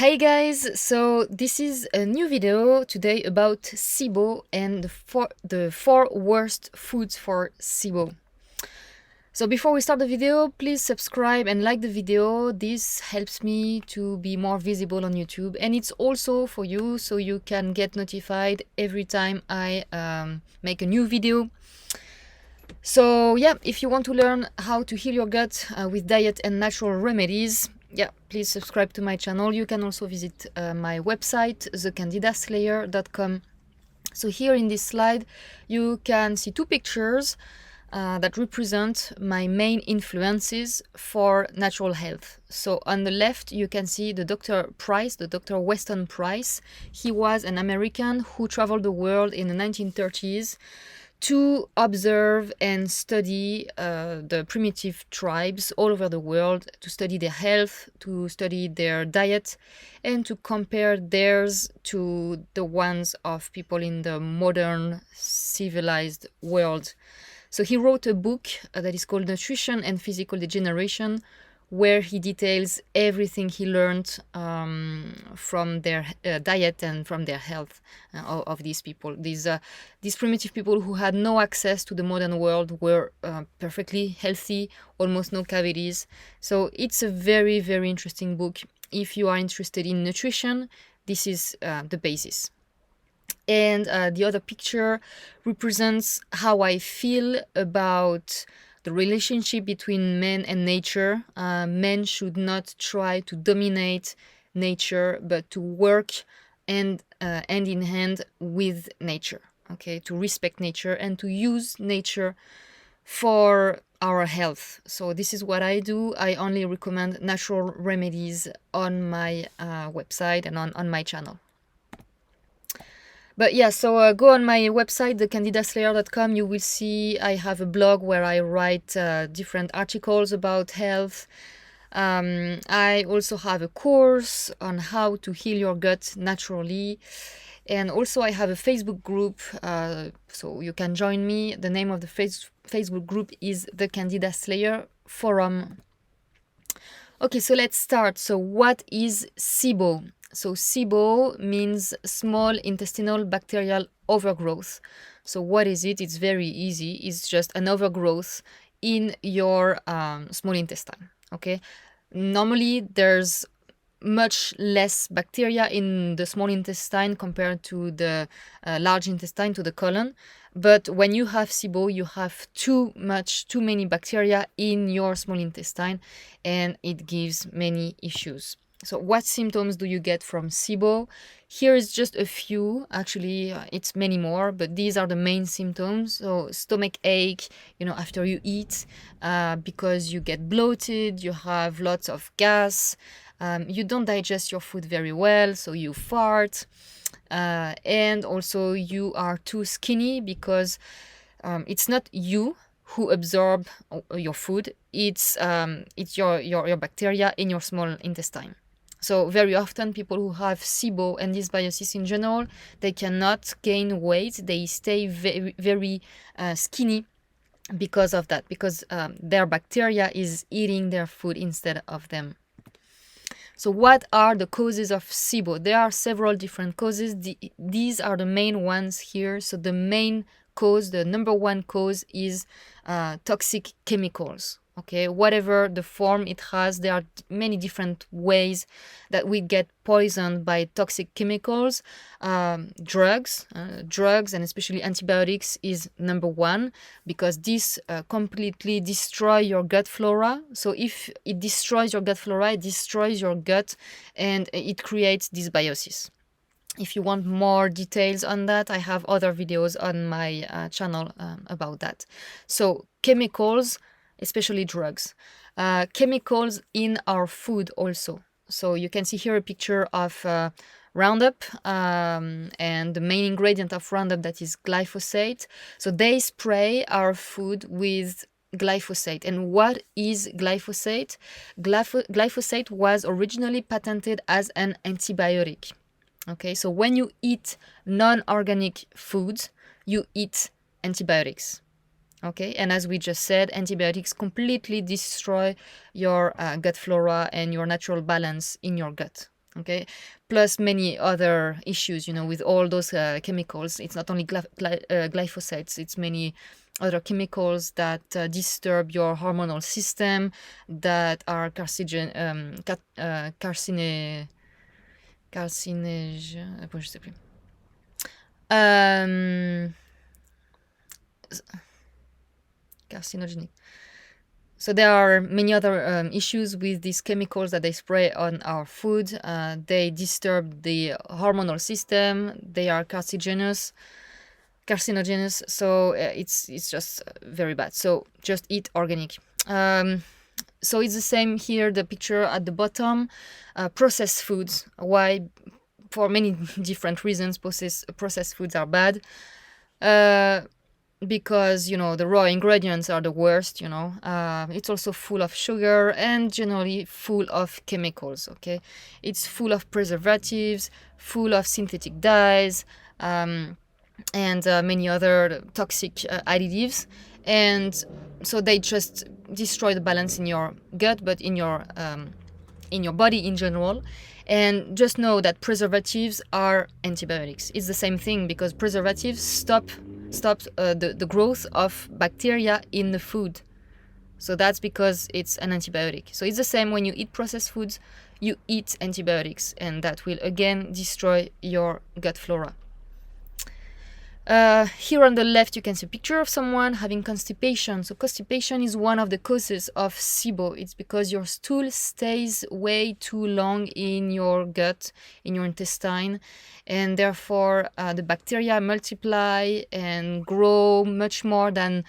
Hey guys, so this is a new video today about SIBO and the four worst foods for SIBO. So before we start the video, please subscribe and like the video. This helps me to be more visible on YouTube, and it's also for you so you can get notified every time I make a new video. So yeah, if you want to learn how to heal your gut with diet and natural remedies, please subscribe to my channel. You can also visit my website, thecandidaslayer.com. So here in this slide, you can see two pictures that represent my main influences for natural health. So on the left, you can see the Dr. Price, the Dr. Weston Price. He was an American who traveled the world in the 1930s to observe and study the primitive tribes all over the world, to study their health, to study their diet, and to compare theirs to the ones of people in the modern civilized world. So he wrote a book that is called Nutrition and Physical Degeneration, where he details everything he learned from their diet and from their health of these people. These primitive people who had no access to the modern world were perfectly healthy, almost no cavities. So it's a very, very interesting book. If you are interested in nutrition, this is the basis. And the other picture represents how I feel about the relationship between man and nature. Men should not try to dominate nature, but to work hand in hand with nature, okay? To respect nature and to use nature for our health. So this is what I do. I only recommend natural remedies on my website and on my channel. But yeah, so go on my website, thecandidaslayer.com. You will see I have a blog where I write different articles about health. I also have a course on how to heal your gut naturally. And also I have a Facebook group, so you can join me. The name of the Facebook group is The Candida Slayer Forum. Okay, so let's start. So what is SIBO? So SIBO means small intestinal bacterial overgrowth. So what is it? It's very easy. It's just an overgrowth in your small intestine, okay? Normally, there's much less bacteria in the small intestine compared to the large intestine, to the colon. But when you have SIBO, you have too many bacteria in your small intestine, and it gives many issues. So what symptoms do you get from SIBO? Here is just a few. Actually, it's many more, but these are the main symptoms. So stomach ache, after you eat, because you get bloated, you have lots of gas, you don't digest your food very well, so you fart, and also you are too skinny because it's not you who absorb your food, it's your bacteria in your small intestine. So very often people who have SIBO and dysbiosis in general, they cannot gain weight. They stay very, very skinny because of that, because their bacteria is eating their food instead of them. So what are the causes of SIBO? There are several different causes. These are the main ones here. So the main cause, the number one cause, is toxic chemicals. Okay, whatever the form it has, there are many different ways that we get poisoned by toxic chemicals. Drugs, and especially antibiotics is number one, because this completely destroy your gut flora. So if it destroys your gut flora, it destroys your gut, and it creates dysbiosis. If you want more details on that, I have other videos on my channel about that. So chemicals, especially drugs. Chemicals in our food also. So you can see here a picture of Roundup, and the main ingredient of Roundup, that is glyphosate. So they spray our food with glyphosate. And what is glyphosate? Glyphosate was originally patented as an antibiotic. Okay, so when you eat non-organic foods, you eat antibiotics. Okay, and as we just said, antibiotics completely destroy your gut flora and your natural balance in your gut. Okay, plus many other issues, with all those chemicals. It's not only glyphosates, it's many other chemicals that disturb your hormonal system, that are je sais plus. Carcinogenic. So there are many other issues with these chemicals that they spray on our food. They disturb the hormonal system. They are carcinogenous. So it's just very bad. So just eat organic. So it's the same here. The picture at the bottom, processed foods. Why? For many different reasons, processed foods are bad. Because the raw ingredients are the worst. It's also full of sugar and generally full of chemicals. Okay, it's full of preservatives, full of synthetic dyes, and many other toxic additives, and so they just destroy the balance in your gut, but in your body in general. And just know that preservatives are antibiotics. It's the same thing, because preservatives stop the growth of bacteria in the food. So that's because it's an antibiotic. So it's the same when you eat processed foods, you eat antibiotics, and that will again destroy your gut flora. Here on the left, you can see a picture of someone having constipation. So constipation is one of the causes of SIBO. It's because your stool stays way too long in your gut, in your intestine, and therefore the bacteria multiply and grow much more than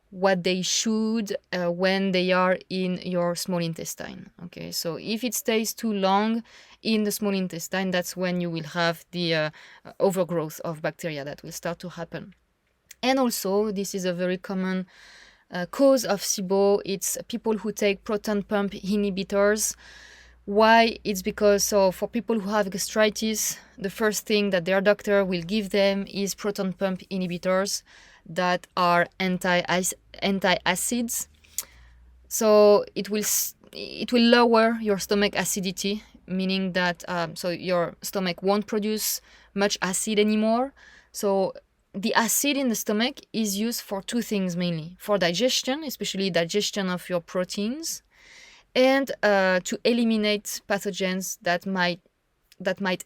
what they should when they are in your small intestine. Okay, so if it stays too long in the small intestine, that's when you will have the overgrowth of bacteria that will start to happen. And also, this is a very common cause of SIBO. It's people who take proton pump inhibitors. Why? It's because for people who have gastritis, the first thing that their doctor will give them is proton pump inhibitors that are anti-acids. So it will lower your stomach acidity, meaning that so your stomach won't produce much acid anymore. So the acid in the stomach is used for two things mainly: for digestion, especially digestion of your proteins, and to eliminate pathogens that might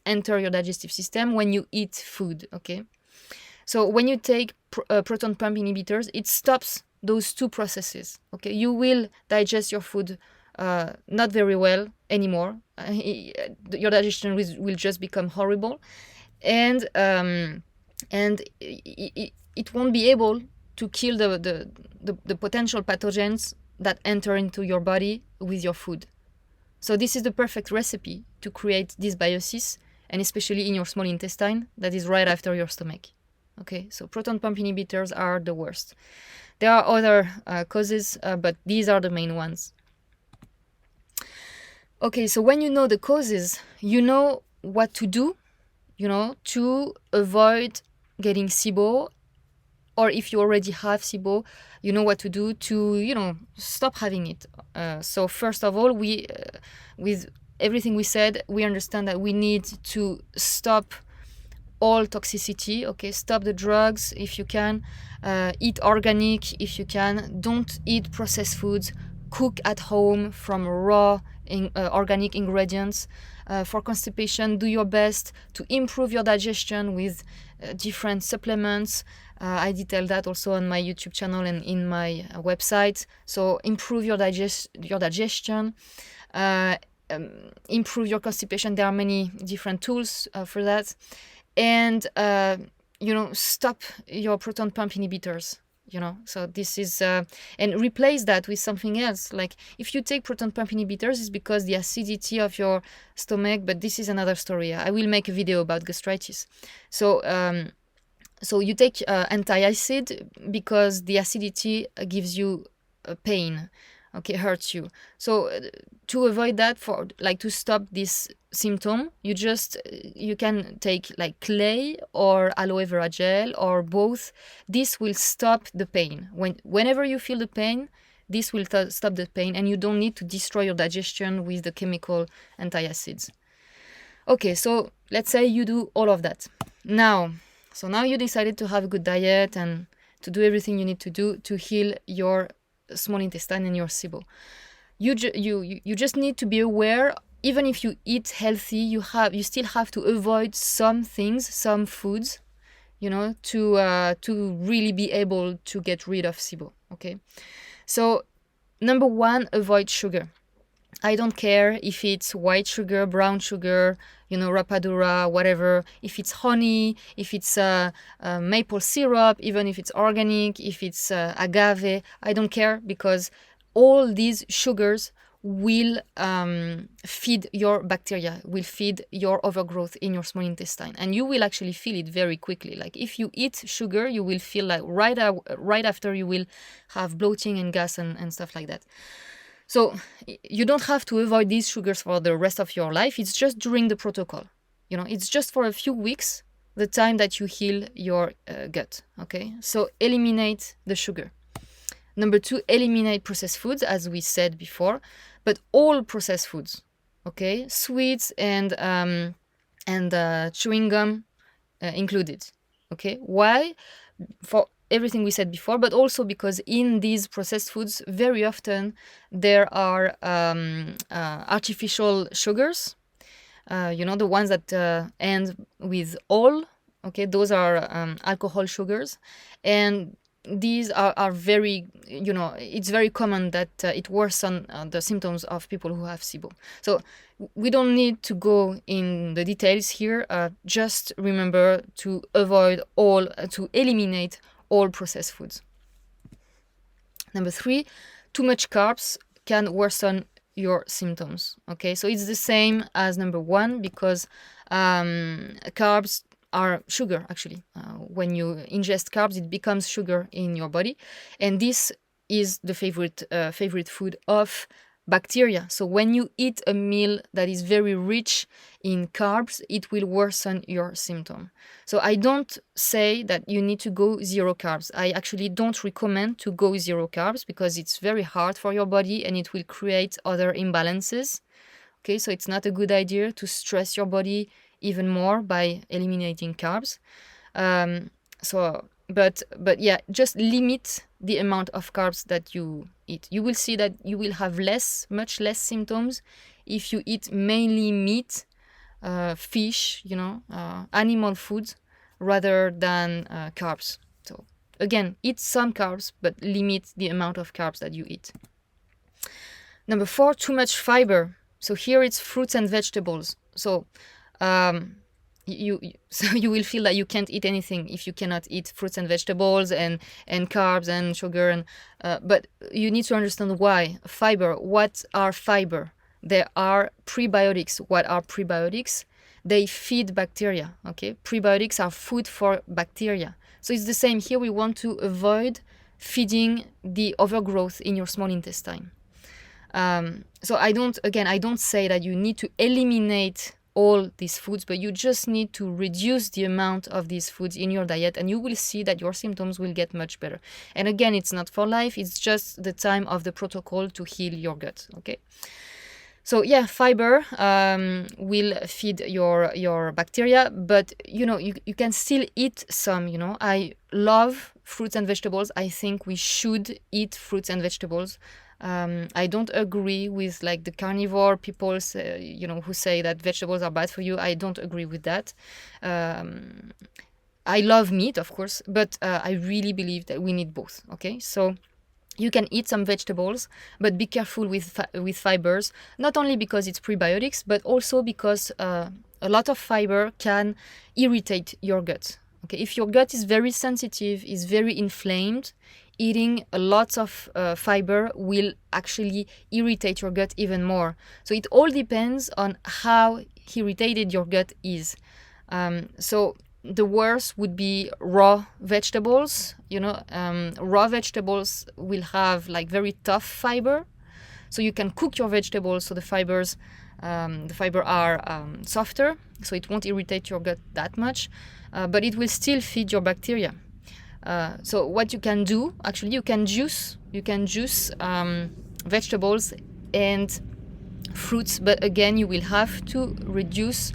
enter your digestive system when you eat food. Okay, so when you take proton pump inhibitors, it stops those two processes. Okay, you will digest your food not very well anymore. Your digestion will just become horrible, and it won't be able to kill the potential pathogens that enter into your body with your food. So this is the perfect recipe to create dysbiosis, and especially in your small intestine that is right after your stomach. Okay, so proton pump inhibitors are the worst. There are other causes, but these are the main ones. Okay, so when you know the causes, you know what to do, to avoid getting SIBO, or if you already have SIBO, you know what to do to, stop having it. So first of all, with everything we said, we understand that we need to stop all toxicity. Okay, stop the drugs if you can, eat organic if you can, don't eat processed foods, cook at home from raw organic ingredients. For constipation, do your best to improve your digestion with different supplements. I detail that also on my YouTube channel and in my website. So improve your digestion, improve your constipation. There are many different tools for that. And stop your proton pump inhibitors. So this is and replace that with something else. Like if you take proton pump inhibitors, it's because the acidity of your stomach, but this is another story. I will make a video about gastritis. So you take anti-acid because the acidity gives you pain. Okay, hurts you. So to avoid that, to stop this symptom, you can take like clay or aloe vera gel or both. This will stop the pain. Whenever you feel the pain, this will stop the pain, and you don't need to destroy your digestion with the chemical antacids. Okay, so let's say you do all of that. Now you decided to have a good diet and to do everything you need to do to heal your small intestine and your SIBO. You just need to be aware. Even if you eat healthy, you still have to avoid some things, some foods, to really be able to get rid of SIBO. Okay, so number one, avoid sugar. I don't care if it's white sugar, brown sugar, rapadura, whatever. If it's honey, if it's maple syrup, even if it's organic, if it's agave, I don't care, because all these sugars will feed your bacteria, will feed your overgrowth in your small intestine, and you will actually feel it very quickly. Like if you eat sugar, you will feel like right after you will have bloating and gas and stuff like that. So you don't have to avoid these sugars for the rest of your life. It's just during the protocol. It's just for a few weeks, the time that you heal your gut. Okay, so eliminate the sugar. Number two, eliminate processed foods, as we said before, but all processed foods. Okay, sweets and chewing gum included. Okay, why? For everything we said before, but also because in these processed foods, very often there are artificial sugars. The ones that end with "ol." Okay, those are alcohol sugars, and these are very, it's very common that it worsens the symptoms of people who have SIBO. So we don't need to go in the details here. Just remember to to eliminate all processed foods. Number three, too much carbs can worsen your symptoms. Okay, so it's the same as number one, because carbs are sugar, actually. When you ingest carbs, it becomes sugar in your body, and this is the favorite food of bacteria. So when you eat a meal that is very rich in carbs, it will worsen your symptom. So I don't say that you need to go zero carbs. I actually don't recommend to go zero carbs, because it's very hard for your body and it will create other imbalances. Okay, so it's not a good idea to stress your body even more by eliminating carbs. But yeah, just limit the amount of carbs that you eat. You will see that you will have much less symptoms if you eat mainly meat, fish, animal foods, rather than carbs. So again, eat some carbs, but limit the amount of carbs that you eat. Number four, too much fiber. So here it's fruits and vegetables. So you will feel that you can't eat anything if you cannot eat fruits and vegetables and carbs and sugar, and but you need to understand why. Fiber. What are fiber? There are prebiotics. What are prebiotics? They feed bacteria. Okay, prebiotics are food for bacteria. So it's the same here. We want to avoid feeding the overgrowth in your small intestine. So I don't say that you need to eliminate all these foods, but you just need to reduce the amount of these foods in your diet, and you will see that your symptoms will get much better. And again, it's not for life, it's just the time of the protocol to heal your gut. Okay, so yeah, fiber will feed your bacteria, but you can still eat some. I love fruits and vegetables. I think we should eat fruits and vegetables. I don't agree with like the carnivore people, who say that vegetables are bad for you. I don't agree with that. I love meat, of course, but I really believe that we need both. Okay, so you can eat some vegetables, but be careful with fibers. Not only because it's prebiotics, but also because a lot of fiber can irritate your gut. Okay, if your gut is very sensitive, is very inflamed, eating a lot of fiber will actually irritate your gut even more. So it all depends on how irritated your gut is. So the worst would be raw vegetables. Raw vegetables will have like very tough fiber. So you can cook your vegetables so the fiber are softer, so it won't irritate your gut that much, but it will still feed your bacteria. So what you can do, actually, you can juice vegetables and fruits, but again, you will have to reduce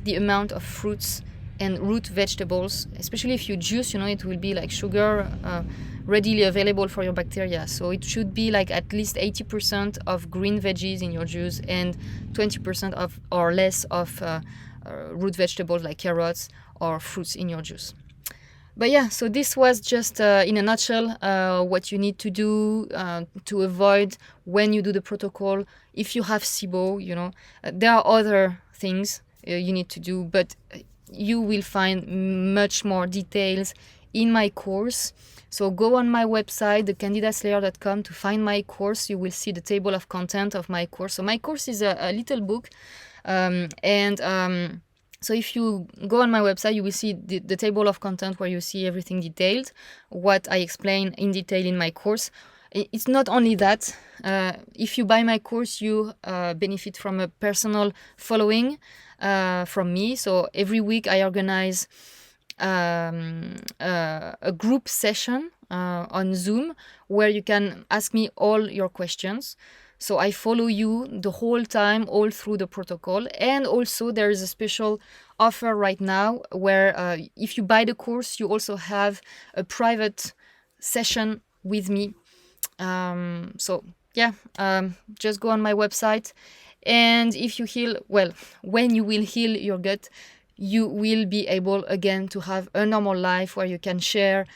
the amount of fruits and root vegetables, especially if you juice, it will be like sugar readily available for your bacteria. So it should be like at least 80% of green veggies in your juice and 20% of or less of root vegetables like carrots or fruits in your juice. But yeah, so this was just in a nutshell what you need to do to avoid when you do the protocol. If you have SIBO, there are other things you need to do, but you will find much more details in my course. So go on my website, thecandidaslayer.com, to find my course. You will see the table of content of my course. So my course is a little book, so if you go on my website, you will see the table of content where you see everything detailed, what I explain in detail in my course. It's not only that. If you buy my course, you benefit from a personal following from me. So every week I organize a group session on Zoom where you can ask me all your questions. So I follow you the whole time, all through the protocol. And also there is a special offer right now where if you buy the course, you also have a private session with me. Just go on my website. And if you when you will heal your gut, you will be able again to have a normal life where you can share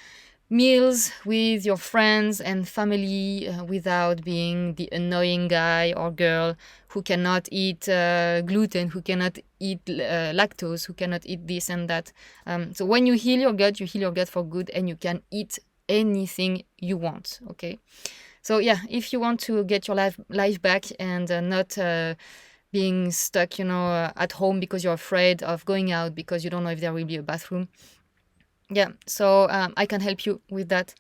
meals with your friends and family without being the annoying guy or girl who cannot eat gluten, who cannot eat lactose, who cannot eat this and that. So when you heal your gut for good, and you can eat anything you want. Okay. So yeah, if you want to get your life back and not being stuck, at home because you're afraid of going out because you don't know if there will be a bathroom. Yeah, so I can help you with that.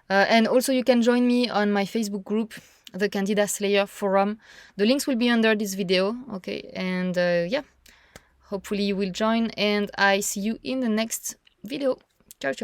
And also you can join me on my Facebook group, the Candida Slayer Forum. The links will be under this video, okay? And hopefully you will join, and I see you in the next video. Ciao, ciao.